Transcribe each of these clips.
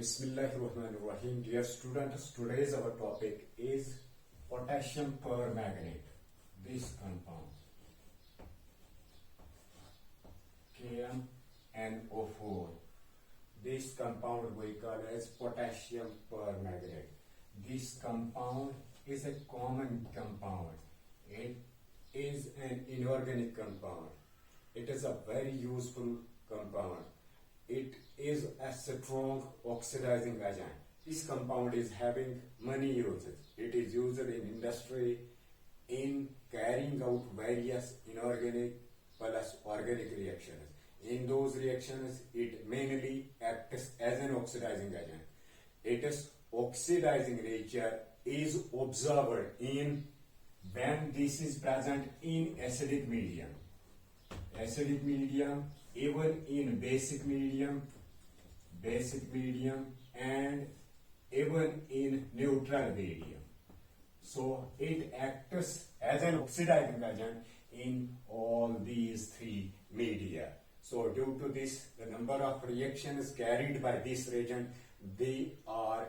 Bismillahirrahmanirrahim. Dear students, today's our topic is potassium permanganate. This compound KMnO4. This compound we call as potassium permanganate. This compound is a common compound. It is an inorganic compound. It is a very useful compound. It is a strong oxidizing agent. This compound is having many uses. It is used in industry in carrying out various inorganic plus organic reactions. In those reactions, it mainly acts as an oxidizing agent. Its oxidizing nature is observed in when this is present in acidic medium. Acidic medium, even in basic medium, and even in neutral medium. So it acts as an oxidizing agent in all these three media. So due to this, the number of reactions carried by this reagent, they are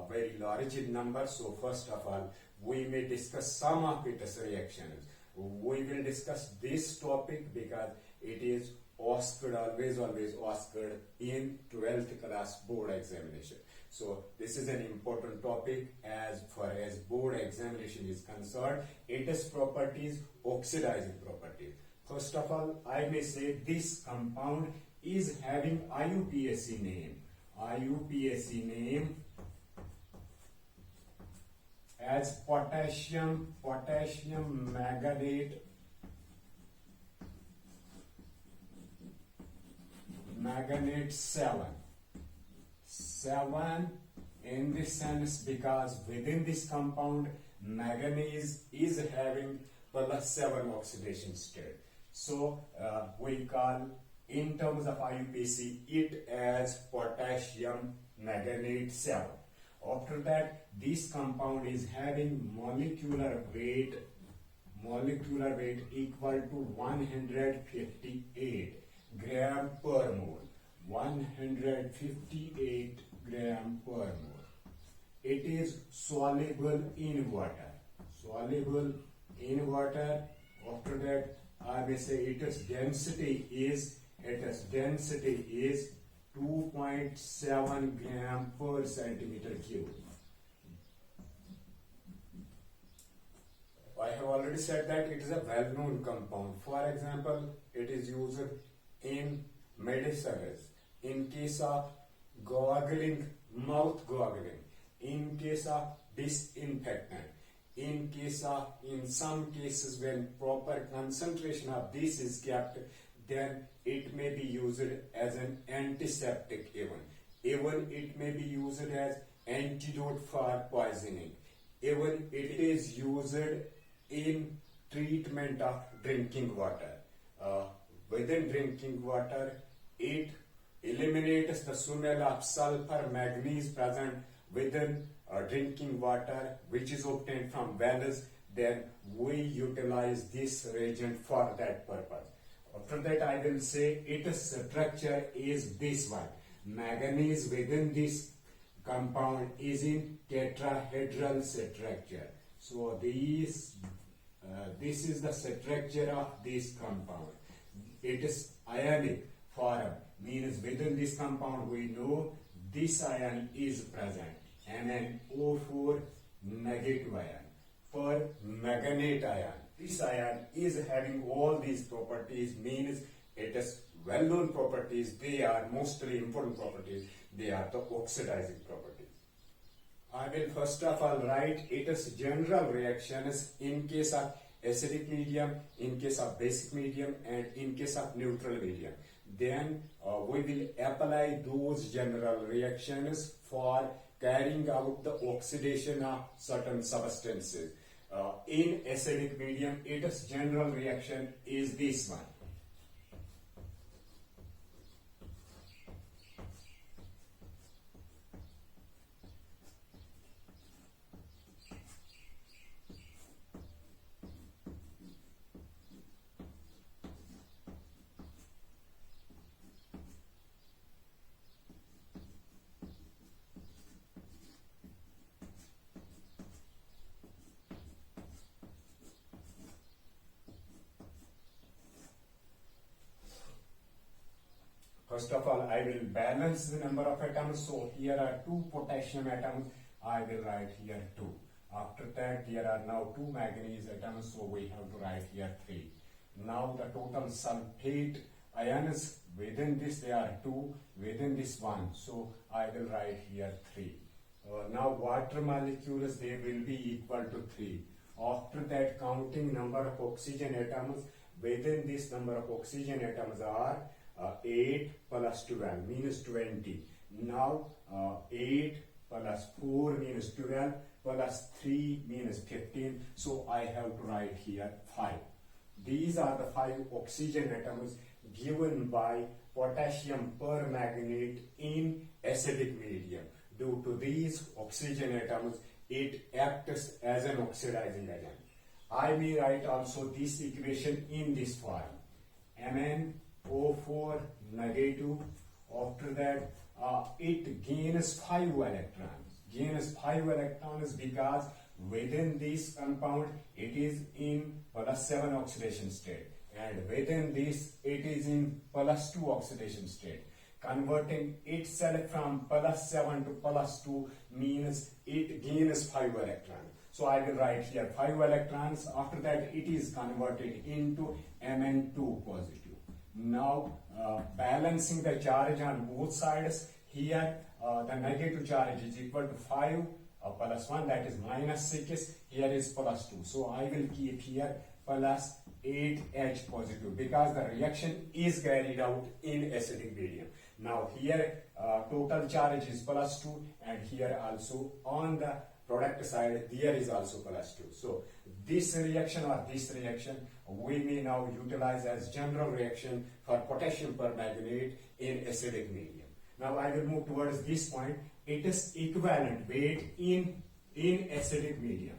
very large in number. So first of all, we may discuss some of its reactions. We will discuss this topic because it is asked, always asked in 12th class board examination. So this is an important topic as far as board examination is concerned. Its properties, oxidizing properties. First of all, I may say this compound is having IUPAC name. IUPAC name as potassium manganate 7 in this sense because within this compound manganese is having +7 oxidation state. So we call in terms of IUPAC it as potassium manganate 7. After that, this compound is having molecular weight equal to 158 gram per mole. 158 gram per mole. It is soluble in water. After that, I may say its density is 2.7 gram per centimeter cube. I have already said that it is a well-known compound. For example, it is used in medicines, in case of gargling, mouth gargling, in case of disinfectant, in some cases when proper concentration of this is kept, then it may be used as an antiseptic even it may be used as antidote for poisoning, even it is used in treatment of drinking water. Within drinking water, it eliminates the smell of sulfur manganese present within drinking water which is obtained from wells. Then we utilize this reagent for that purpose. After that, I will say its structure is this one. Manganese within this compound is in tetrahedral structure. So this is the structure of this compound. It is ionic form, means within this compound we know this ion is present, MnO4 negative ion. For manganate ion, this ion is having all these properties, means it is well-known properties. They are mostly important properties. They are the oxidizing properties. I will first of all write its general reactions in case of acidic medium, in case of basic medium, and in case of neutral medium. Then we will apply those general reactions for carrying out the oxidation of certain substances. In acidic medium, its general reaction is this one. First of all, I will balance the number of atoms. So here are 2 potassium atoms. I will write here 2. After that, there are now 2 manganese atoms. So we have to write here 3. Now the total sulfate ions, within this there are 2, within this 1. So I will write here 3. Now water molecules, they will be equal to 3. After that, counting number of oxygen atoms, within this number of oxygen atoms are 8 plus 12 means 20. Now 8 plus 4 means 12 plus 3 means 15. So I have to write here 5. These are the 5 oxygen atoms given by potassium permanganate in acidic medium. Due to these oxygen atoms, it acts as an oxidizing agent. I may write also this equation in this form. MnO4 negative. After that, it gains 5 electrons. Gains 5 electrons because within this compound it is in +7 oxidation state, and within this it is in +2 oxidation state. Converting itself from +7 to +2 means it gains 5 electrons. So I will write here 5 electrons. After that, it is converted into Mn2 positive. Now balancing the charge on both sides, here the negative charge is equal to 5 plus 1, that is -6. Here is +2. So I will keep here +8H positive because the reaction is carried out in acidic medium. Now here total charge is +2, and here also on the product side there is also +2. So this reaction or this reaction we may now utilize as general reaction for potassium permanganate in acidic medium. Now I will move towards this point. It is equivalent weight in acidic medium.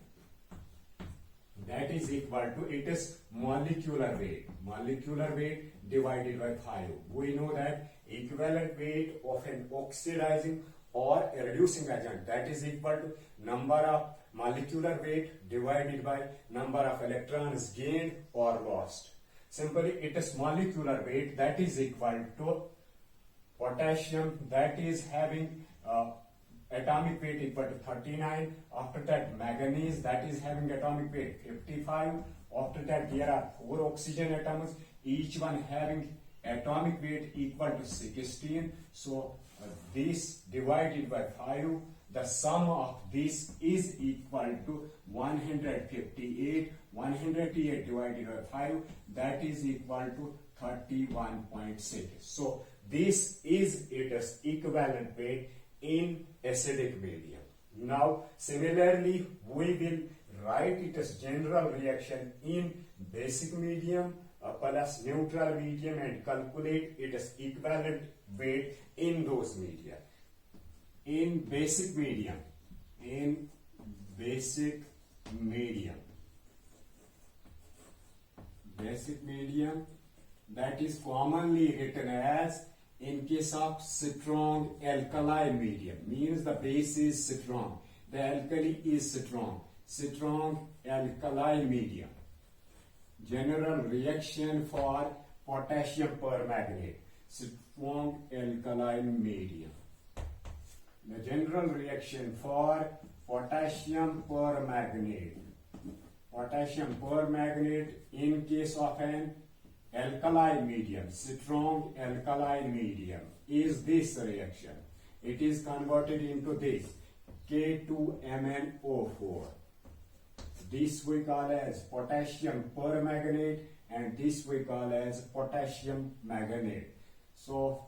That is equal to, it is molecular weight. Molecular weight divided by 5. We know that equivalent weight of an oxidizing or a reducing agent, that is equal to number of molecular weight divided by number of electrons gained or lost. Simply, it is molecular weight, that is equal to potassium, that is having atomic weight equal to 39. After that, manganese, that is having atomic weight 55. After that, there are 4 oxygen atoms, each one having atomic weight equal to 16. So this divided by 5, the sum of this is equal to 158. 158 divided by 5, that is equal to 31.6. So this is its equivalent weight in acidic medium. Now similarly, we will write it as general reaction in basic medium plus neutral medium and calculate its equivalent weight in those media. In basic medium, that is commonly written as, in case of strong alkali medium, means the base is strong, the alkali is strong alkali medium. General reaction for potassium permanganate, strong alkali medium. The general reaction for potassium permanganate in case of an alkali medium, strong alkali medium, is this reaction. It is converted into this K2MnO4. This we call as potassium permanganate, and this we call as potassium manganate. So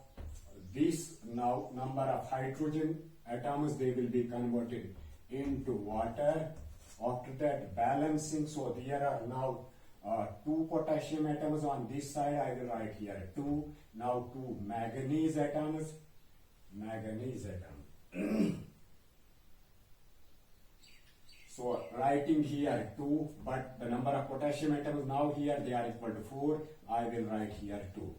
this now number of hydrogen atoms, they will be converted into water. After that, balancing, so there are now 2 potassium atoms on this side. I will write here 2. Now 2 manganese atoms. So writing here 2, but the number of potassium atoms now here they are equal to 4. I will write here 2.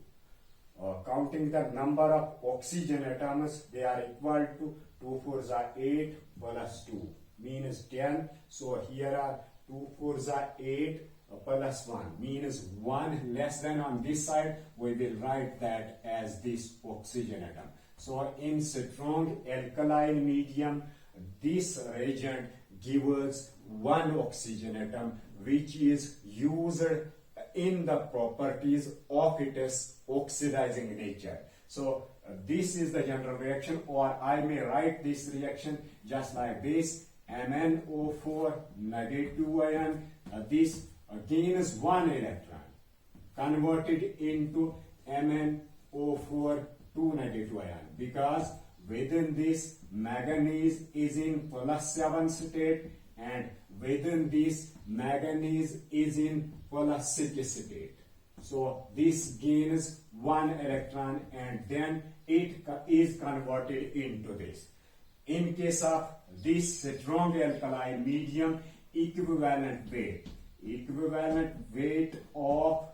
Counting the number of oxygen atoms, they are equal to 2 4s are 8 plus 2 means 10. So here are 2 4s are 8 plus 1 means 1 less than on this side, we will write that as this oxygen atom. So in strong alkaline medium, this reagent gives us one oxygen atom which is used in the properties of its oxidizing nature. So this is the general reaction, or I may write this reaction just like this: MnO4 negative ion, this gains one electron, converted into MnO4 2 negative ion, because within this manganese is in +7 state and within this manganese is in +6 state. So this gains one electron and then it is converted into this. In case of this strong alkaline medium, equivalent weight of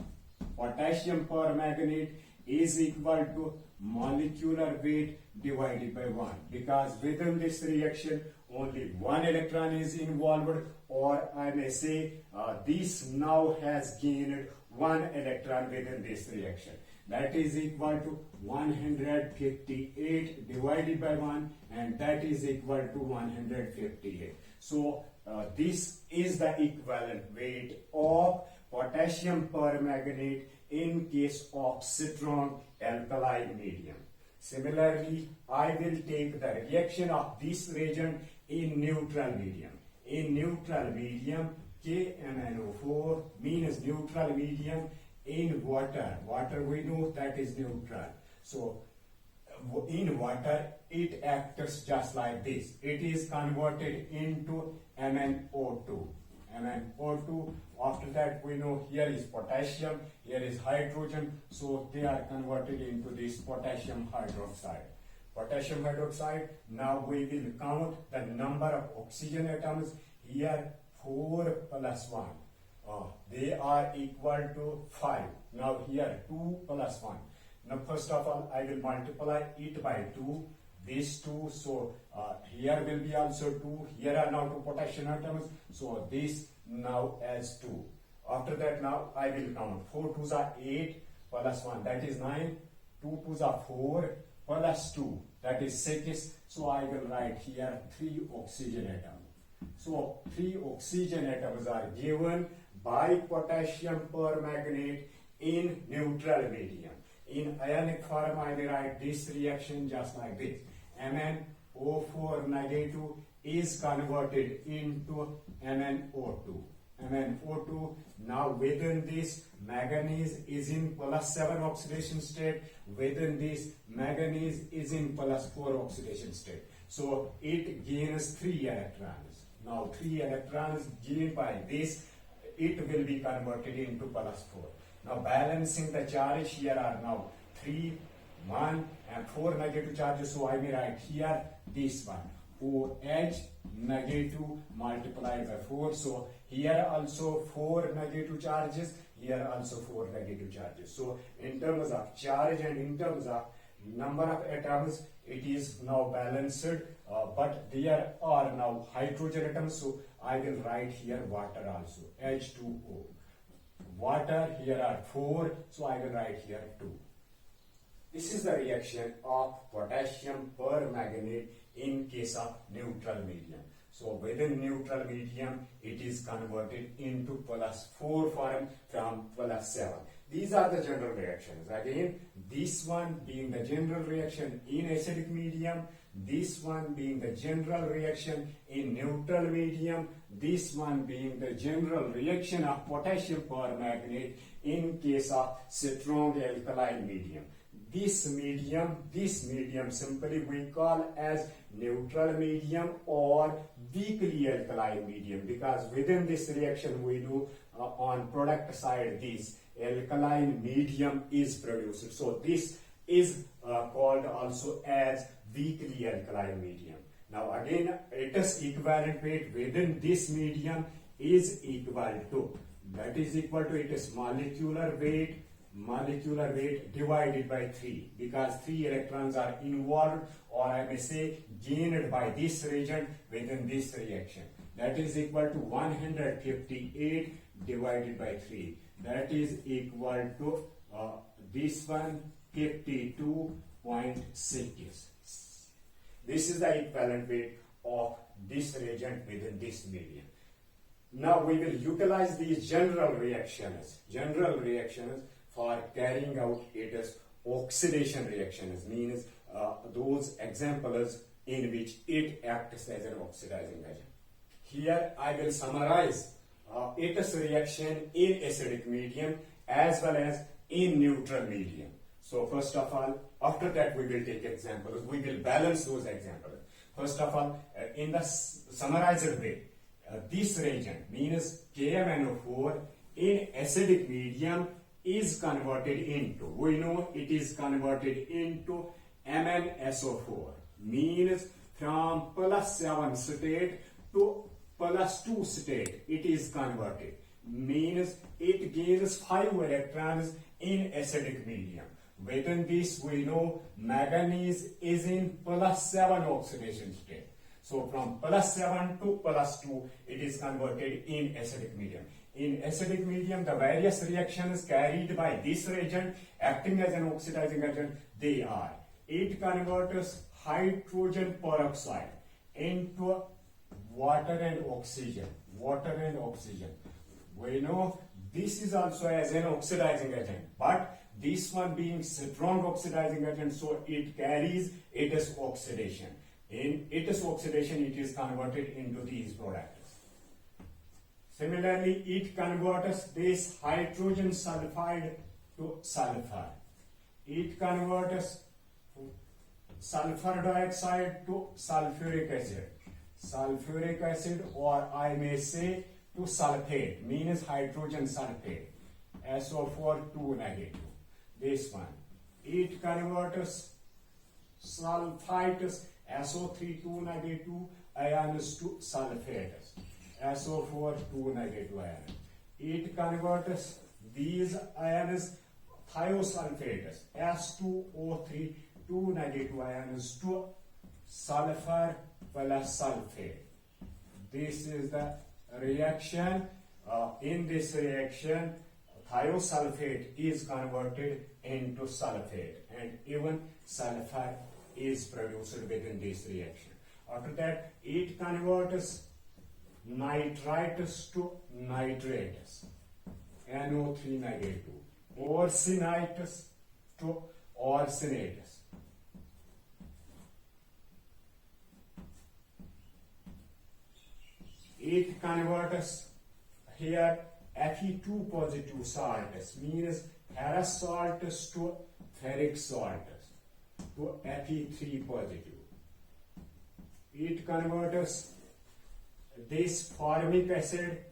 potassium permanganate is equal to molecular weight divided by 1, because within this reaction only one electron is involved, or I may say this now has gained one electron within this reaction. That is equal to 158 divided by 1, and that is equal to 158. So this is the equivalent weight of potassium permanganate in case of strong alkaline medium. Similarly, I will take the reaction of this reagent in neutral medium. In neutral medium, KMnO4 means neutral medium in water. Water, we know that is neutral. So in water, it acts just like this. It is converted into MnO2. MnO2. After that, we know here is potassium, here is hydrogen, so they are converted into this potassium hydroxide. Potassium hydroxide, now we will count the number of oxygen atoms. Here 4 plus 1, they are equal to 5. Now here 2 plus 1. Now first of all, I will multiply it by 2, these 2, so here will be also 2, here are now 2 potassium atoms, so this now as 2. After that, now I will count 4 2s are 8 plus 1, that is 9, 2 2s are 4 plus 2, that is 6, so I will write here 3 oxygen atoms. So 3 oxygen atoms are given by potassium permanganate in neutral medium. In ionic form, I will write this reaction just like this. MnO4 negative is converted into MnO2. MnO2, now within this manganese is in +7 oxidation state, within this manganese is in +4 oxidation state. So it gains 3 electrons. Now 3 electrons gained by this, it will be converted into +4. Now balancing the charge, here are now 3, 1 and 4 negative charges, so I may write here this one, OH negative multiplied by 4. So here also 4 negative charges, here also 4 negative charges. So in terms of charge and in terms of number of atoms, it is now balanced, but there are now hydrogen atoms, so I will write here water also, H2O. Water, here are 4, so I will write here 2. This is the reaction of potassium permanganate in case of neutral medium. So within neutral medium, it is converted into +4 form from +7. These are the general reactions. Again, this one being the general reaction in acidic medium, this one being the general reaction in neutral medium, this one being the general reaction of potassium permanganate in case of strong alkaline medium. This medium simply we call as neutral medium or weakly alkaline medium, because within this reaction we do on product side this alkaline medium is produced. So this is called also as weakly alkaline medium. Now again, its equivalent weight within this medium is equal to, that is equal to its molecular weight divided by 3, because 3 electrons are involved, or I may say gained by this reagent within this reaction. That is equal to 158 divided by 3. That is equal to this one 52.6. This is the equivalent weight of this reagent within this medium. Now we will utilize these general reactions for carrying out its oxidation reactions, means those examples in which it acts as an oxidizing agent. Here I will summarize its reaction in acidic medium as well as in neutral medium. So first of all, after that we will take examples, we will balance those examples. First of all, in the summarized way, this reagent means KMnO4 in acidic medium is converted into, we know it is converted into MnSO4, means from +7 state to +2 state it is converted, means it gains 5 electrons in acidic medium. Within this we know manganese is in +7 oxidation state. So from +7 to +2 it is converted in acidic medium. In acidic medium, the various reactions carried by this reagent acting as an oxidizing agent, they are, it converts hydrogen peroxide into water and oxygen. We know this is also as an oxidizing agent, but this one being strong oxidizing agent, so it carries its oxidation. In its oxidation, it is converted into these products. Similarly, it converts this hydrogen sulfide to sulfur. It converts sulfur dioxide to sulfuric acid, or I may say to sulfate, means hydrogen sulfate, SO4 2 negative. This one, it converts sulfites, SO3 2 negative ions to sulfates, SO4 2 negative ion. It converts these ions thiosulfates, S2O3 2 negative ions to sulfur plus sulfate. This is the reaction. In this reaction, thiosulfate is converted into sulfate, and even sulfur is produced within this reaction. After that, it converts nitrites to nitrates, NO3 negative, orsenites to orsinates. It converts here Fe2 positive salts, means ferrous salts to ferric salts, to Fe3 positive. It converts this formic acid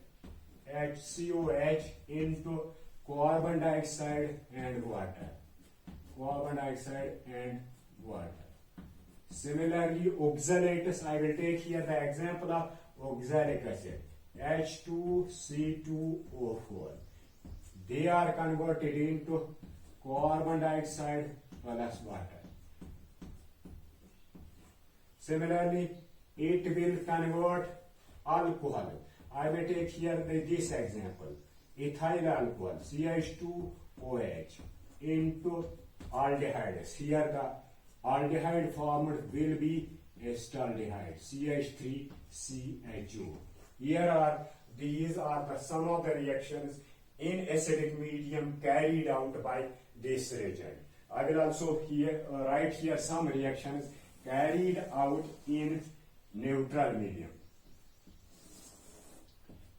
HCOH into carbon dioxide and water. Similarly, oxalates, I will take here the example of oxalic acid, H2C2O4. They are converted into carbon dioxide plus water. Similarly, it will convert alcohol. I will take here this example, ethyl alcohol, CH2OH, into aldehydes. Here the aldehyde formed will be acetaldehyde, CH3CHO. These are the some of the reactions in acidic medium carried out by this reagent. I will also write here some reactions carried out in neutral medium.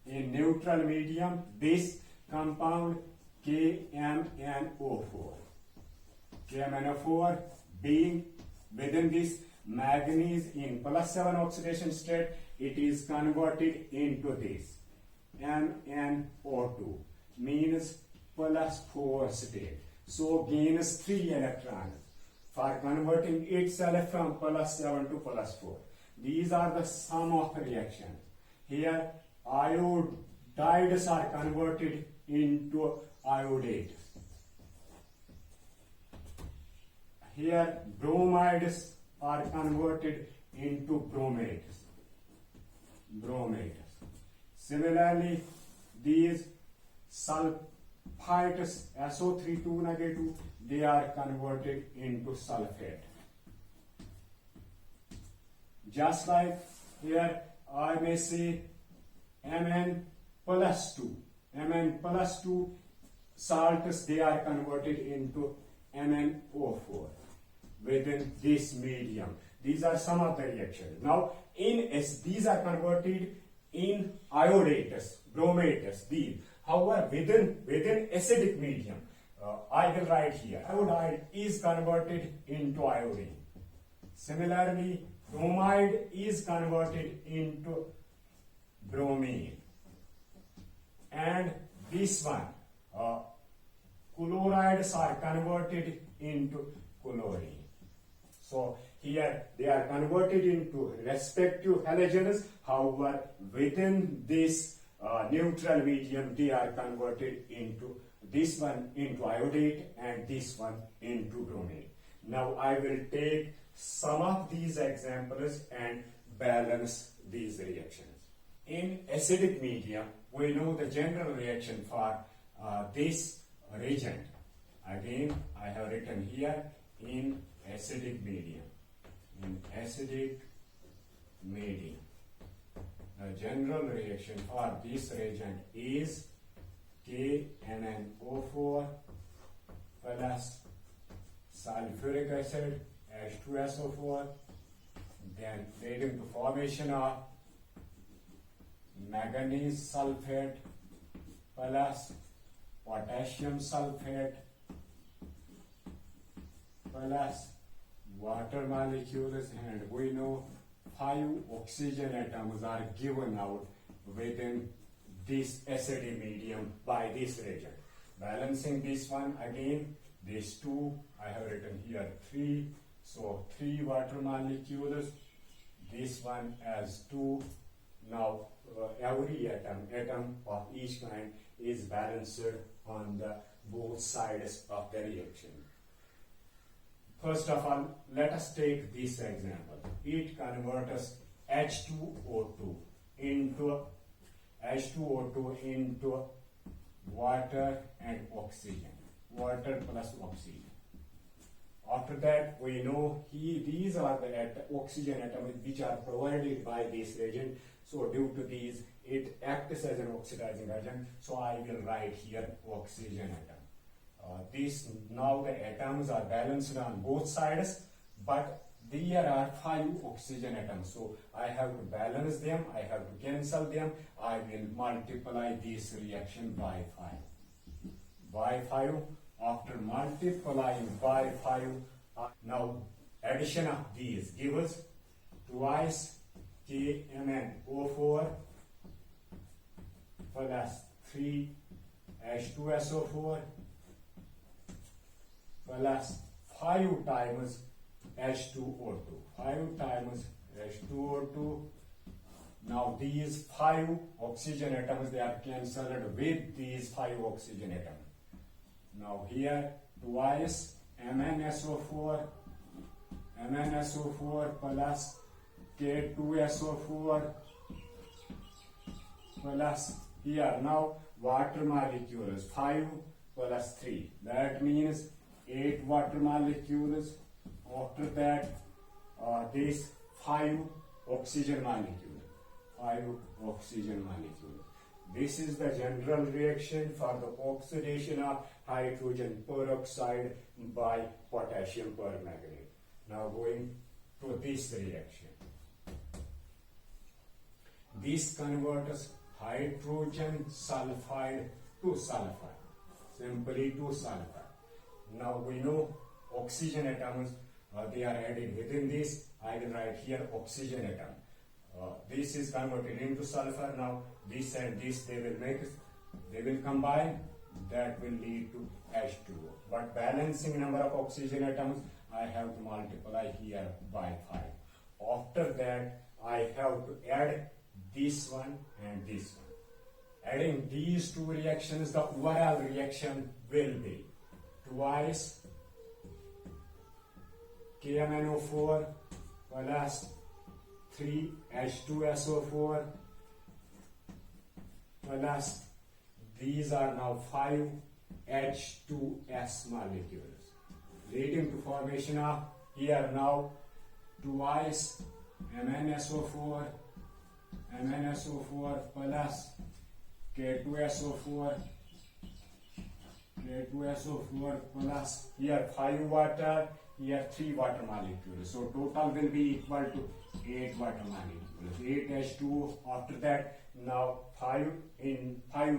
In neutral medium, this compound KMnO4 being within this manganese in +7 oxidation state, it is converted into this MnO2, means +4 state. So gains 3 electrons for converting itself from +7 to +4. These are the sum of reactions. Here iodides are converted into iodates. Here bromides are converted into bromates. Similarly, these sulfites SO3 2 negative, they are converted into sulfate. Just like here, I may say Mn plus 2. Mn plus 2 salts, they are converted into MnO4 within this medium. These are some of the reactions. Now, these are converted in iodatus, bromatus, these. However, within acidic medium, I will write here, iodide is converted into iodine. Similarly, bromide is converted into bromine. And this one, chlorides are converted into chlorine. So here they are converted into respective halogens. However, within this neutral medium, they are converted into this one into iodate and this one into bromine. Now I will take some of these examples and balance these reactions. In acidic medium, we know the general reaction for this reagent. Again, I have written here in acidic medium. In acidic medium, the general reaction for this reagent is KMnO4 plus sulfuric acid H2SO4, then leading to formation of manganese sulfate plus potassium sulfate plus water molecules, and we know 5 oxygen atoms are given out within this acidic medium by this reagent. Balancing this one again, these 2, I have written here 3, so 3 water molecules, this one as 2. Now every atom of each kind is balanced on the both sides of the reaction. First of all, let us take this example. It converts H2O2 into water and oxygen. Water plus oxygen. After that, we know these are the oxygen atoms which are provided by this reagent. So due to these, it acts as an oxidizing agent. So I will write here oxygen atom. Now the atoms are balanced on both sides, but there are 5 oxygen atoms. So I have to balance them, I have to cancel them. I will multiply this reaction by 5. By 5, after multiplying by 5, now addition of these gives twice KMnO4 plus 3 H2SO4 plus 5 times H2O2. 5 times H2O2. Now these 5 oxygen atoms, they are cancelled with these 5 oxygen atoms. Now here twice MnSO4 plus K2SO4 plus here now water molecules 5 plus 3. That means 8 water molecules. After that, this 5 oxygen molecules. 5 oxygen molecules. This is the general reaction for the oxidation of hydrogen peroxide by potassium permanganate. Now going to this reaction. This converts hydrogen sulfide to sulfur, simply to sulfur. Now we know oxygen atoms, they are added within this. I will write here oxygen atom. This is converted into sulfur. Now this and this they will combine. That will lead to H2O. But balancing number of oxygen atoms, I have to multiply here by 5. After that, I have to add this one and this one. Adding these two reactions, the overall reaction will be twice KMnO4 plus 3 H2SO4 plus these are now 5 H2S molecules, leading to formation of here now twice MnSO4 plus K2SO4 plus here 5 water, here 3 water molecules. So total will be equal to 8 water molecules. 8 H2O. After that, now 5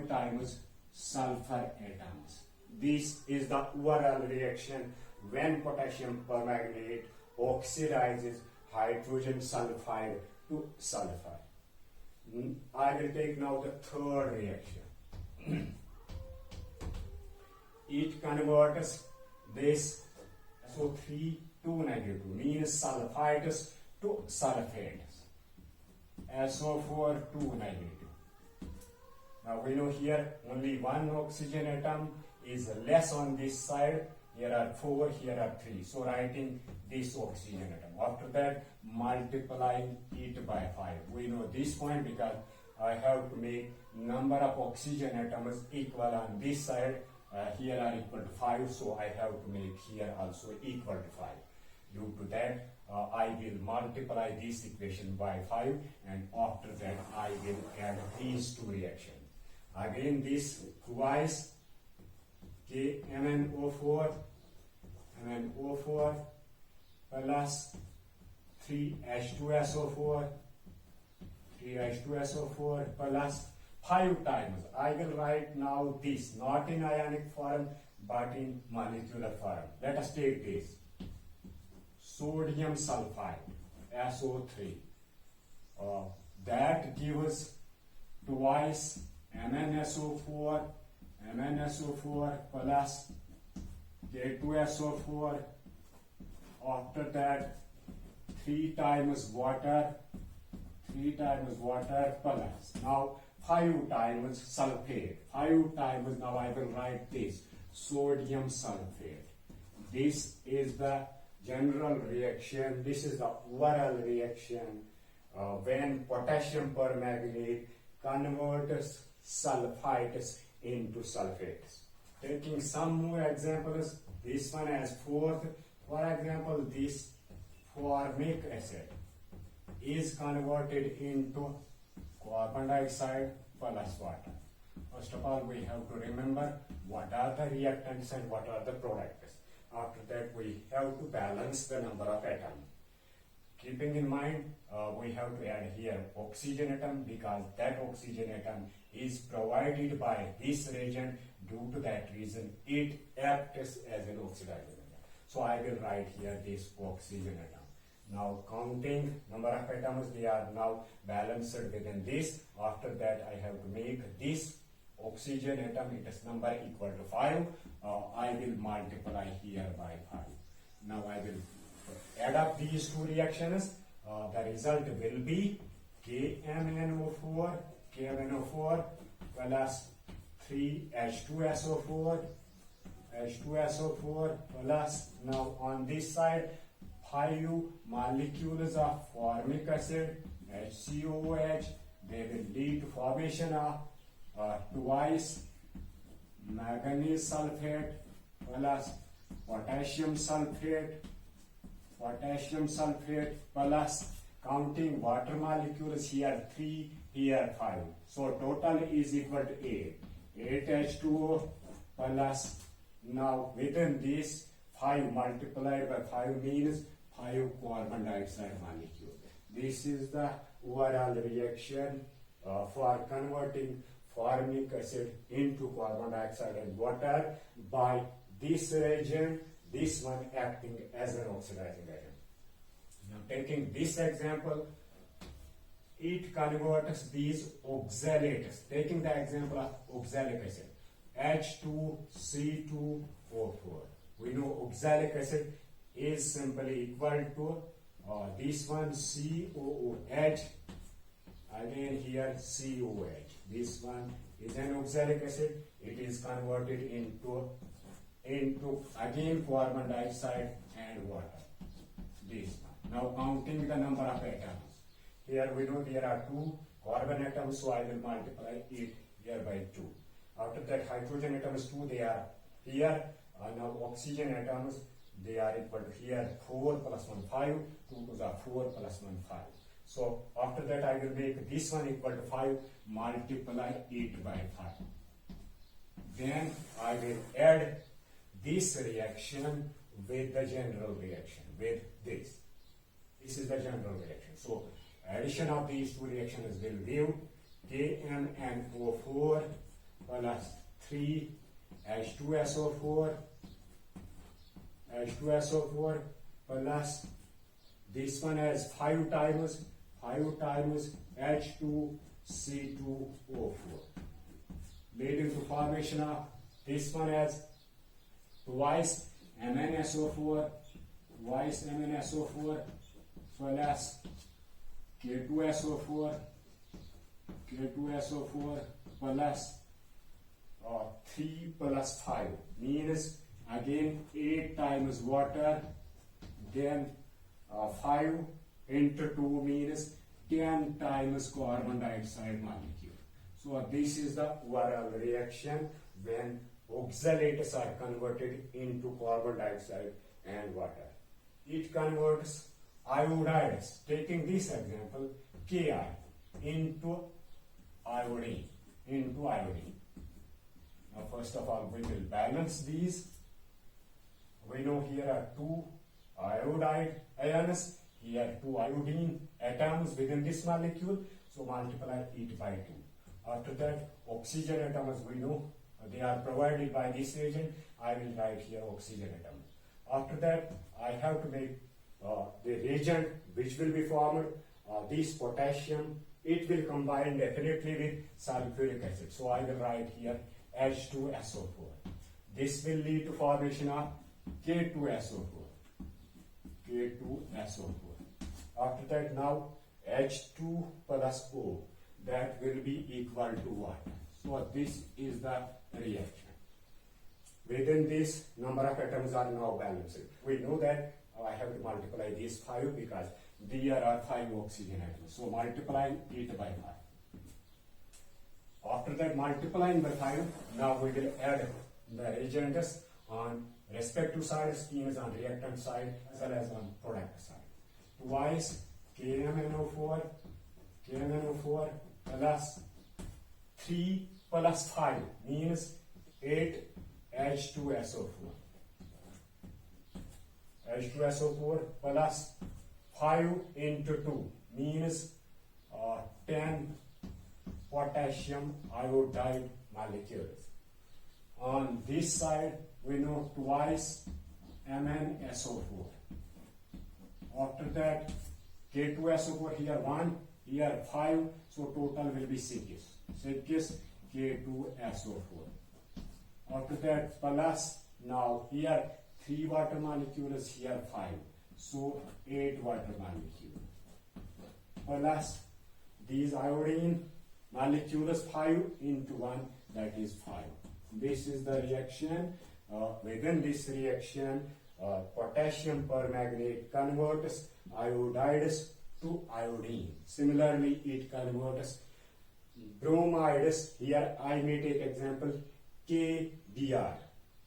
times sulfur atoms. This is the overall reaction when potassium permanganate oxidizes hydrogen sulfide to sulfur. I will take now the third reaction. It converts this SO3 to negative, means sulfides to sulfates. SO4 to negative. Now we know here only one oxygen atom is less on this side. Here are 4, here are 3. So writing this oxygen atom. After that, multiplying it by 5. We know this point because I have to make number of oxygen atoms equal on this side. Here are equal to 5, so I have to make here also equal to 5. Due to that, I will multiply this equation by 5, and after that I will add these two reactions. Again this twice KMnO4 plus 3H2SO4 plus 5 times. I will write now this, not in ionic form but in molecular form. Let us take this. Sodium sulfide, SO3. That gives twice MnSO4 plus K2SO4. After that, 3 times water plus. Now 5 times sulfate. 5 times, now I will write this, sodium sulfate. This is the general reaction. This is the overall reaction when potassium permanganate converts sulfides into sulfates. Taking some more examples, this one as fourth. For example, this formic acid is converted into carbon dioxide plus water. First of all, we have to remember what are the reactants and what are the products. After that, we have to balance the number of atoms. Keeping in mind, we have to add here oxygen atom because that oxygen atom is provided by this reagent. Due to that reason, it acts as an oxidizing agent. So I will write here this oxygen atom. Now counting number of atoms, they are now balanced within this. After that, I have to make this oxygen atom, its number equal to 5. I will multiply here by 5. Now I will add up these two reactions. The result will be KMnO4 plus 3H2SO4 plus, now on this side, 5 molecules of formic acid, HCOOH. They will lead to formation of twice manganese sulfate plus potassium sulfate plus, counting water molecules, here 3, here 5. So total is equal to 8. 8H2O plus, now within this 5 multiplied by 5 means 5 carbon dioxide molecule. This is the overall reaction for converting formic acid into carbon dioxide and water by this reagent, this one acting as an oxidizing agent. Now taking this example, it converts these oxalates. Taking the example of oxalic acid, H2C2O4. We know oxalic acid is simply equal to this one COOH, again here COH. This one is an oxalic acid. It is converted into again carbon dioxide and water. This one. Now counting the number of atoms. Here we know there are 2 carbon atoms, so I will multiply it here by 2. After that, hydrogen atoms 2, they are here. Now oxygen atoms, they are equal to here 4 plus 1 5, 2 to the 4 plus 1 5. So after that I will make this one equal to 5, multiply it by 5. Then I will add this reaction with the general reaction, with this. This is the general reaction. So addition of these two reactions will give KMnO4 plus 3 H2SO4 plus this one has 5 times H2C2O4, leading to formation of this one as twice MnSO4 plus K2SO4 plus 3 plus 5 means again 8 times water, then 5 into 2 means 10 times carbon dioxide molecule. So this is the overall reaction when oxalates are converted into carbon dioxide and water. It converts iodides, taking this example, Ki into iodine. Now first of all we will balance these. We know here are 2 iodide ions, here 2 iodine atoms within this molecule, so multiply it by 2. After that, oxygen atoms we know they are provided by this reagent. I will write here oxygen atom. After that, I have to make the reagent which will be formed, this potassium, it will combine definitely with sulfuric acid. So I will write here H2SO4. This will lead to formation of K2SO4. After that, now H2 plus O, that will be equal to water. So this is the reaction. Within this, number of atoms are now balanced. We know that I have to multiply these 5 because there are 5 oxygen atoms. So multiply it by 5. After that, multiplying by 5, now we will add the reagents on respective sides, means on reactant side as well as on product side. Twice KMnO4 plus 3 plus 5 means 8 H2SO4. H2SO4 plus 5 into 2 means 10 potassium iodide molecules. On this side, we know twice MnSO4. After that, K2SO4 here 1, here 5, so total will be 6 K2SO4. After that, plus now here 3 water molecules, here 5, so 8 water molecules. Plus these iodine molecules 5 into 1, that is 5. This is the reaction. Within this reaction, potassium permanganate converts iodides to iodine. Similarly, it converts bromides. Here I may take example KBr,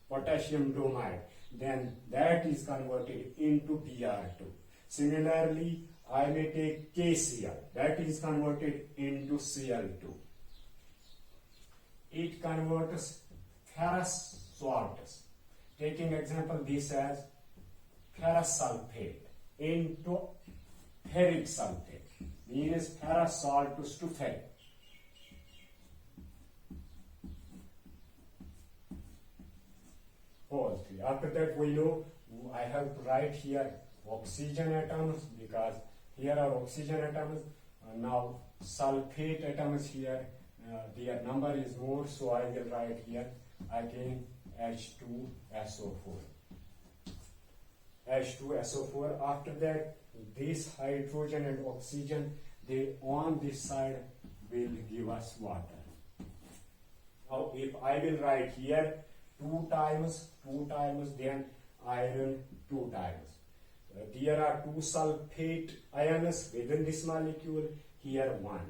potassium bromide. Then that is converted into Br2. Similarly, I may take KCl, that is converted into Cl2. It converts ferrous salts. Taking example this as ferrous sulfate into ferric sulfate, means ferrous salt to ferric. All 3. After that, we know I have to write here oxygen atoms because here are oxygen atoms. Now sulfate atoms here, their number is more, so I will write here again H2SO4. After that, this hydrogen and oxygen, they on this side will give us water. Now if I will write here 2 times, then iron 2 times. There are 2 sulfate ions within this molecule, here 1,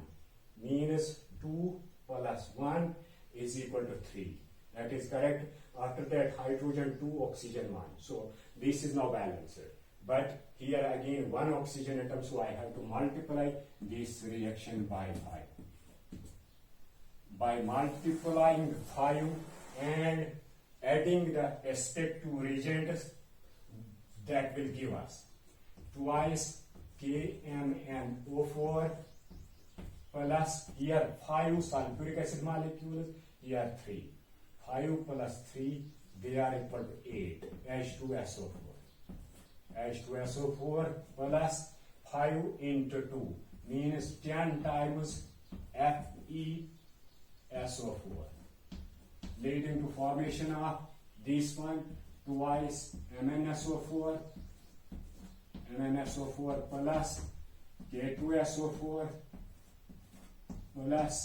means 2 plus 1 is equal to 3. That is correct. After that, hydrogen 2, oxygen 1. So this is now balanced. But here again 1 oxygen atom, so I have to multiply this reaction by 5. By multiplying 5 and adding the respective reagents, that will give us twice KMnO4 plus here 5 sulfuric acid molecules, here 3. 5 plus 3, they are equal to 8, H2SO4. H2SO4 plus 5 into 2 means 10 times FeSO4, leading to formation of this one, twice MnSO4 plus K2SO4 plus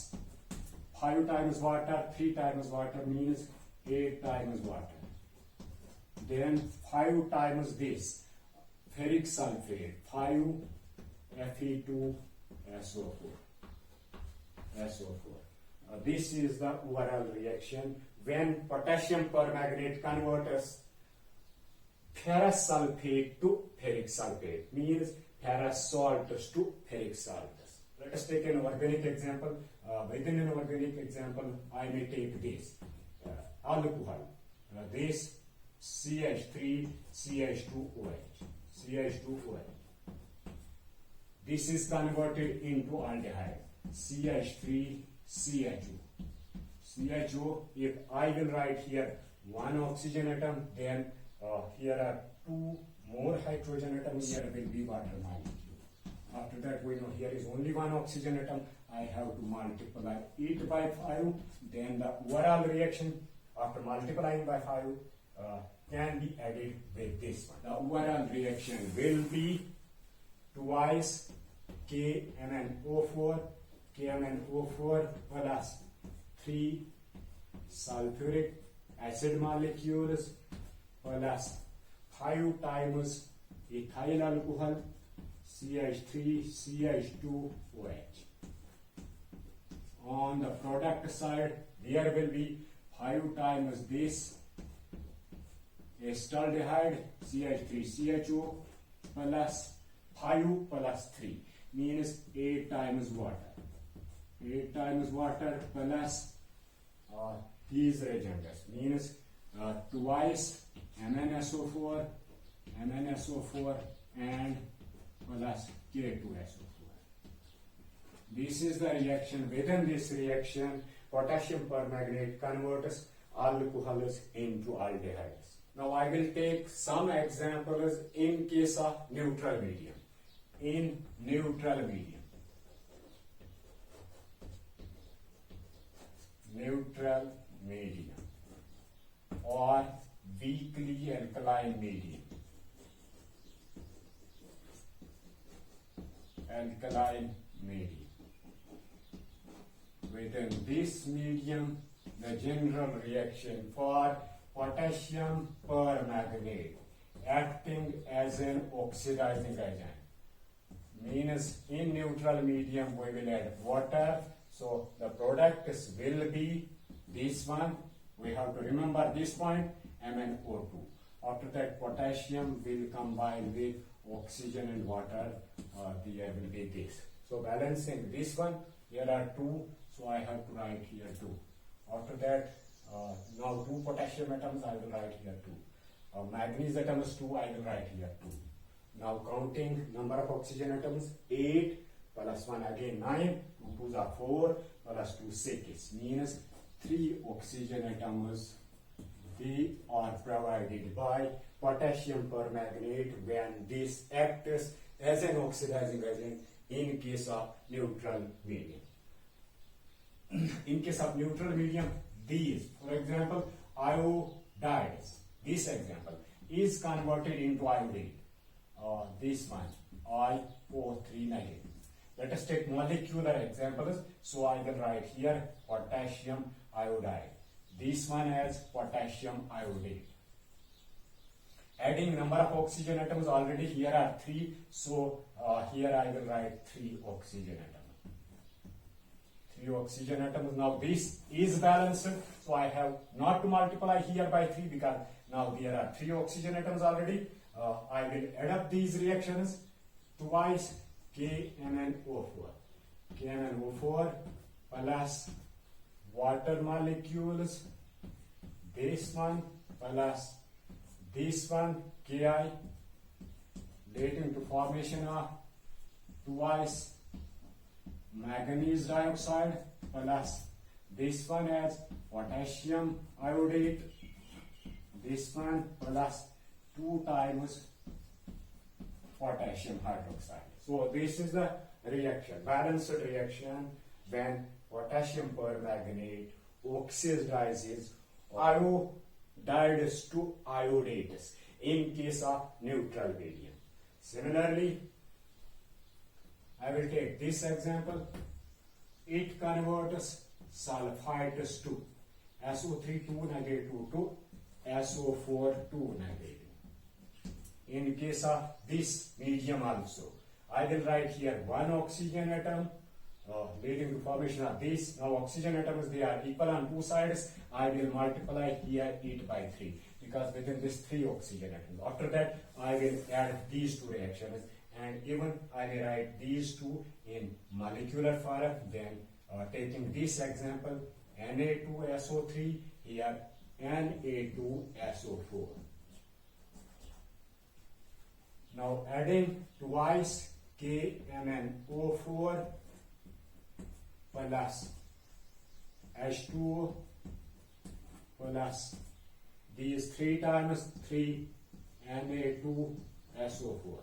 5 times water, 3 times water means 8 times water. Then 5 times this, ferric sulfate, 5 Fe2SO4. This is the overall reaction when potassium permanganate converts ferrous sulfate to ferric sulfate, means ferrous salts to ferric salts. Let us take an organic example. Within an organic example, I may take this alcohol, this CH3 CH2OH, CH2OH. This is converted into aldehyde, CH3 CHO. CHO, if I will write here 1 oxygen atom, then here are 2 more hydrogen atoms, here will be water molecule. After that, we know here is only 1 oxygen atom, I have to multiply it by 5, then the overall reaction after multiplying by 5 can be added with this one. The overall reaction will be twice KMnO4 plus 3 sulfuric acid molecules plus 5 times ethyl alcohol CH3 CH2OH. On the product side, there will be 5 times this acetaldehyde CH3CHO plus 5 plus 3 means 8 times water. 8 times water plus these reagents means twice MnSO4 and plus K2SO4. This is the reaction. Within this reaction, potassium permanganate converts alcohols into aldehydes. Now I will take some examples in case of neutral medium. In neutral medium. Neutral medium or weakly alkaline medium. Alkaline medium. Within this medium, the general reaction for potassium permanganate acting as an oxidizing agent means in neutral medium we will add water, so the products will be this one. We have to remember this point, MnO2. After that, potassium will combine with oxygen and water, there will be this. So balancing this one, here are 2, so I have to write here 2. After that, now 2 potassium atoms, I will write here 2. Manganese atoms 2, I will write here 2. Now counting number of oxygen atoms, 8 plus 1 again 9, 2 2s are 4 plus 2 6, means 3 oxygen atoms they are provided by potassium permanganate when this acts as an oxidizing agent in case of neutral medium. In case of neutral medium, these, for example, iodides, this example is converted into iodine. This one, IO3 negative. Let us take molecular examples. So I will write here potassium iodide. This one has potassium iodide. Adding number of oxygen atoms, already here are 3. So here I will write 3 oxygen atoms. 3 oxygen atoms. Now this is balanced, so I have not to multiply here by 3 because now there are 3 oxygen atoms already. I will add up these reactions twice KMnO4. KMnO4 plus water molecules, this one plus this one Ki, leading to formation of twice manganese dioxide plus this one as potassium iodide, this one plus 2 times potassium hydroxide. So this is the reaction, balanced reaction when potassium permanganate oxidizes iodides to iodates in case of neutral medium. Similarly, I will take this example. It converts sulfites to SO3 2 negative to SO4 2 negative. In case of this medium also, I will write here one oxygen atom leading to formation of this. Now oxygen atoms, they are equal on two sides. I will multiply here it by 3 because within this 3 oxygen atoms. After that, I will add these two reactions, and even I will write these two in molecular form. Then taking this example, Na2SO3, here Na2SO4. Now adding twice KMnO4 plus H2O plus these 3 times 3 Na2SO4,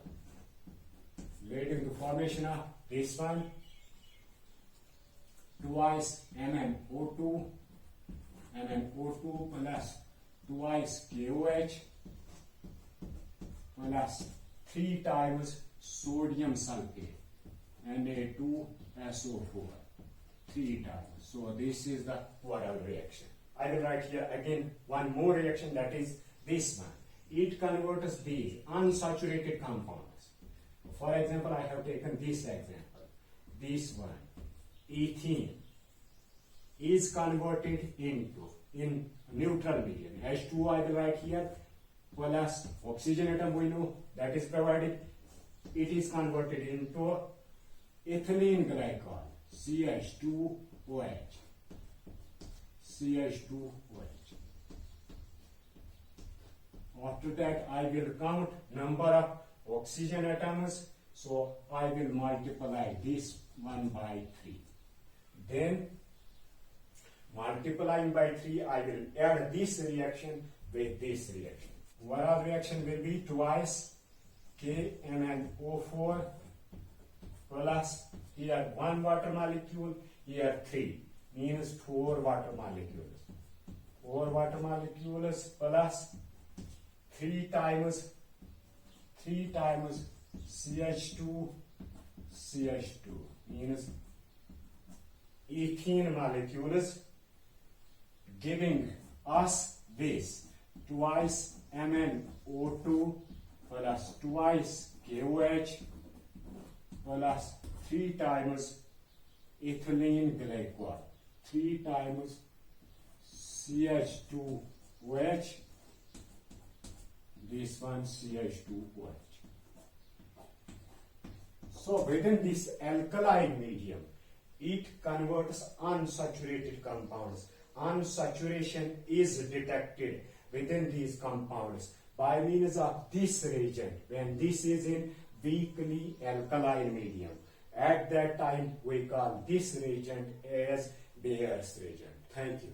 leading to formation of this one twice MnO2 plus twice KOH plus 3 times sodium sulfate Na2SO4 3 times. So this is the overall reaction. I will write here again one more reaction, that is this one. It converts these unsaturated compounds. For example, I have taken this example. This one, ethene, is converted into, in neutral medium, H2O I will write here, plus oxygen atom we know that is provided. It is converted into ethylene glycol, CH2OH. CH2OH. After that, I will count number of oxygen atoms. So I will multiply this one by 3. Then multiplying by 3, I will add this reaction with this reaction. Overall reaction will be twice KMnO4 plus here 1 water molecule, here 3, means 4 water molecules. 4 water molecules plus 3 times CH2, means ethene molecules, giving us this twice MnO2 plus twice KOH plus 3 times ethylene glycol, 3 times CH2OH, this one CH2OH. So within this alkaline medium, it converts unsaturated compounds. Unsaturation is detected within these compounds by means of this reagent. When this is in weakly alkaline medium, at that time we call this reagent as Bayer's reagent. Thank you.